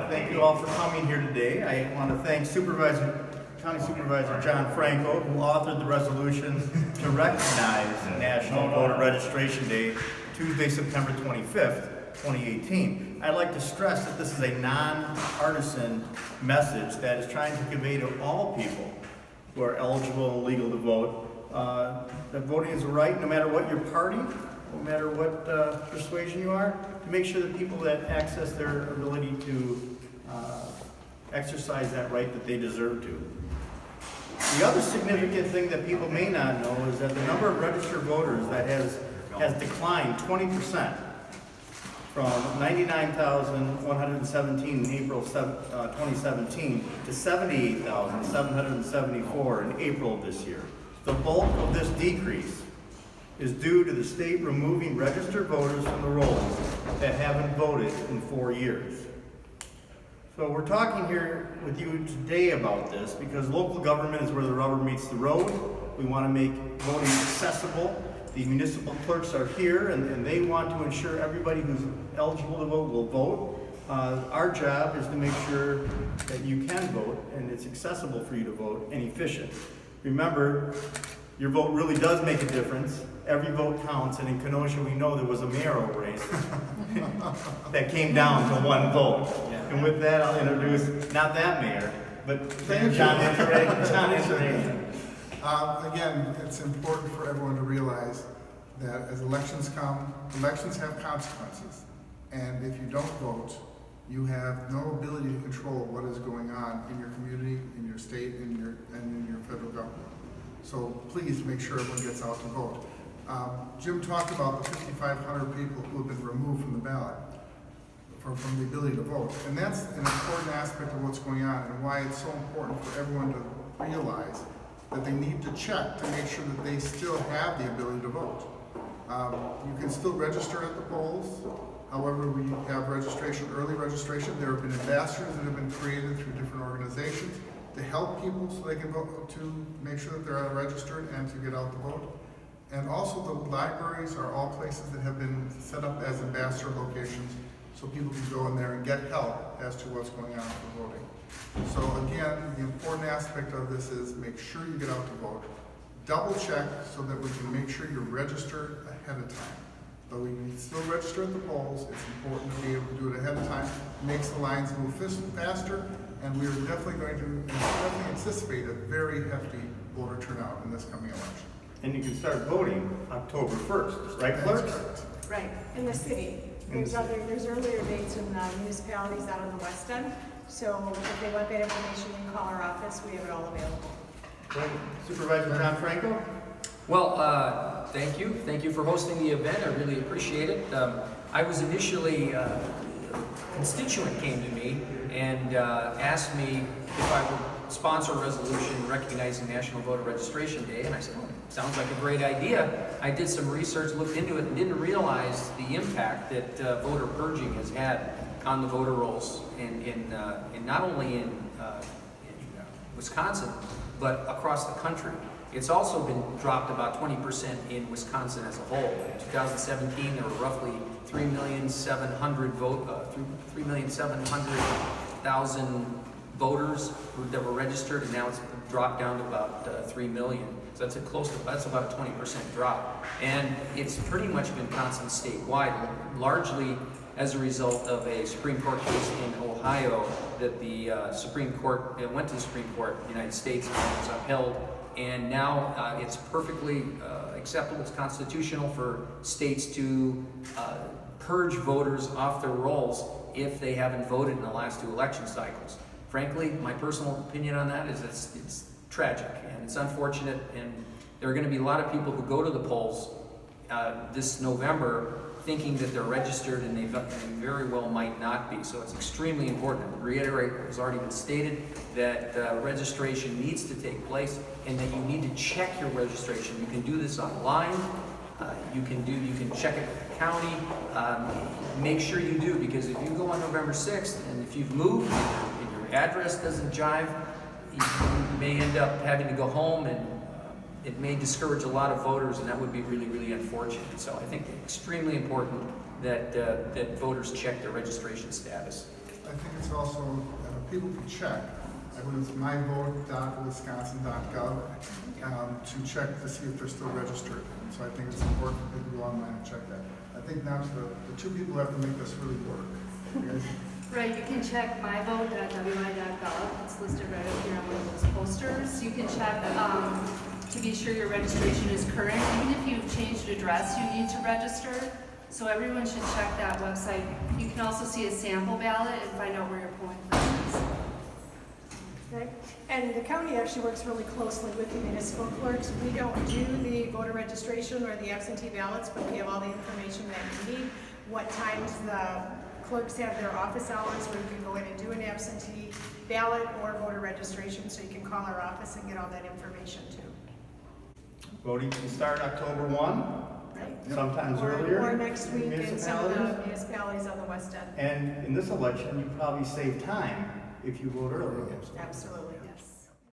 Thank you all for coming here today. I want to thank County Supervisor John Franco, who authored the resolution to recognize National Voter Registration Day, Tuesday, September 25th, 2018. I'd like to stress that this is a non-partisan message that is trying to convey to all people who are eligible and legal to vote that voting is a right, no matter what your party, no matter what persuasion you are, to make sure that people that access their ability to exercise that right that they deserve to. The other significant thing that people may not know is that the number of registered voters that has declined 20% from 99,117 in April 2017 to 78,774 in April of this year. The bulk of this decrease is due to the state removing registered voters from the rolls that haven't voted in 4 years. So we're talking here with you today about this because local government is where the rubber meets the road. We want to make voting accessible. The municipal clerks are here and they want to ensure everybody who's eligible to vote will vote. Our job is to make sure that you can vote and it's accessible for you to vote and efficient. Remember, your vote really does make a difference. Every vote counts, and in Kenosha we know there was a mayoral race that came down to one vote. Yeah. And with that, I'll introduce, not that mayor, but John Antaramian. Again, it's important for everyone to realize that as elections come, elections have consequences. And if you don't vote, you have no ability to control what is going on in your community, in your state, and in your federal government. So please make sure everyone gets out to vote. Jim talked about the 5,500 people who have been removed from the ballot from the ability to vote. And that's an important aspect of what's going on and why it's so important for everyone to realize that they need to check to make sure that they still have the ability to vote. You can still register at the polls. However, we have registration, early registration. There have been ambassadors that have been created through different organizations to help people so they can vote, to make sure that they're registered and to get out the vote. And also the libraries are all places that have been set up as ambassador locations so people can go in there and get help as to what's going on for voting. So again, the important aspect of this is make sure you get out to vote. Double check so that we can make sure you're registered ahead of time. Though we can still register at the polls, it's important to be able to do it ahead of time. It makes the lines move faster, and we are definitely anticipate a very hefty voter turnout in this coming election. And you can start voting October 1st, right, clerks? Right, in the city. There's earlier dates in municipalities out on the west end. So if they want that information, you can call our office. We have it all available. Right. Supervisor John Franco? Well, thank you. Thank you for hosting the event. I really appreciate it. I was initially, a constituent came to me and asked me if I would sponsor a resolution recognizing National Voter Registration Day, and I said, oh, sounds like a great idea. I did some research, looked into it, and didn't realize the impact that voter purging has had on the voter rolls in not only in Wisconsin, but across the country. It's also been dropped about 20% in Wisconsin as a whole. In 2017, there were roughly 3,700,000 voters that were registered, and now it's dropped down to about 3 million. So that's about a 20% drop. And it's pretty much been constant statewide, largely as a result of a Supreme Court case in Ohio that the Supreme Court, it went to the Supreme Court of the United States and was upheld. And now it's perfectly acceptable, it's constitutional for states to purge voters off their rolls if they haven't voted in the last 2 election cycles. Frankly, my personal opinion on that is it's tragic and it's unfortunate, and there are going to be a lot of people who go to the polls this November thinking that they're registered and they very well might not be. So it's extremely important to reiterate what has already been stated, that registration needs to take place and that you need to check your registration. You can do this online. You can check it with the county. Make sure you do, because if you go on November 6th and if you've moved and your address doesn't jive, you may end up having to go home, and it may discourage a lot of voters, and that would be really, really unfortunate. So I think it's extremely important that that voters check their registration status. I think it's also, people can check, I believe it's myvote.wisconsin.gov, to check to see if they're still registered. So I think it's important for people to go online and check that. I think now the two people have to make this really work. Yes? Right, you can check myvote.wi.gov. It's listed right up here on one of those posters. You can check to be sure your registration is current. Even if you've changed address, you need to register. So everyone should check that website. You can also see a sample ballot and find out where your polling place is. Okay. And the county actually works really closely with the municipal clerks. We don't do the voter registration or the absentee ballots, but we have all the information that we need. What times the clerks have their office hours where you can go in and do an absentee ballot or voter registration, so you can call our office and get all that information too. Voting can start October 1, Right? sometimes earlier. Or next week in some of the municipalities. municipalities on the west end. And in this election, you probably save time if you vote early. Absolutely, yes.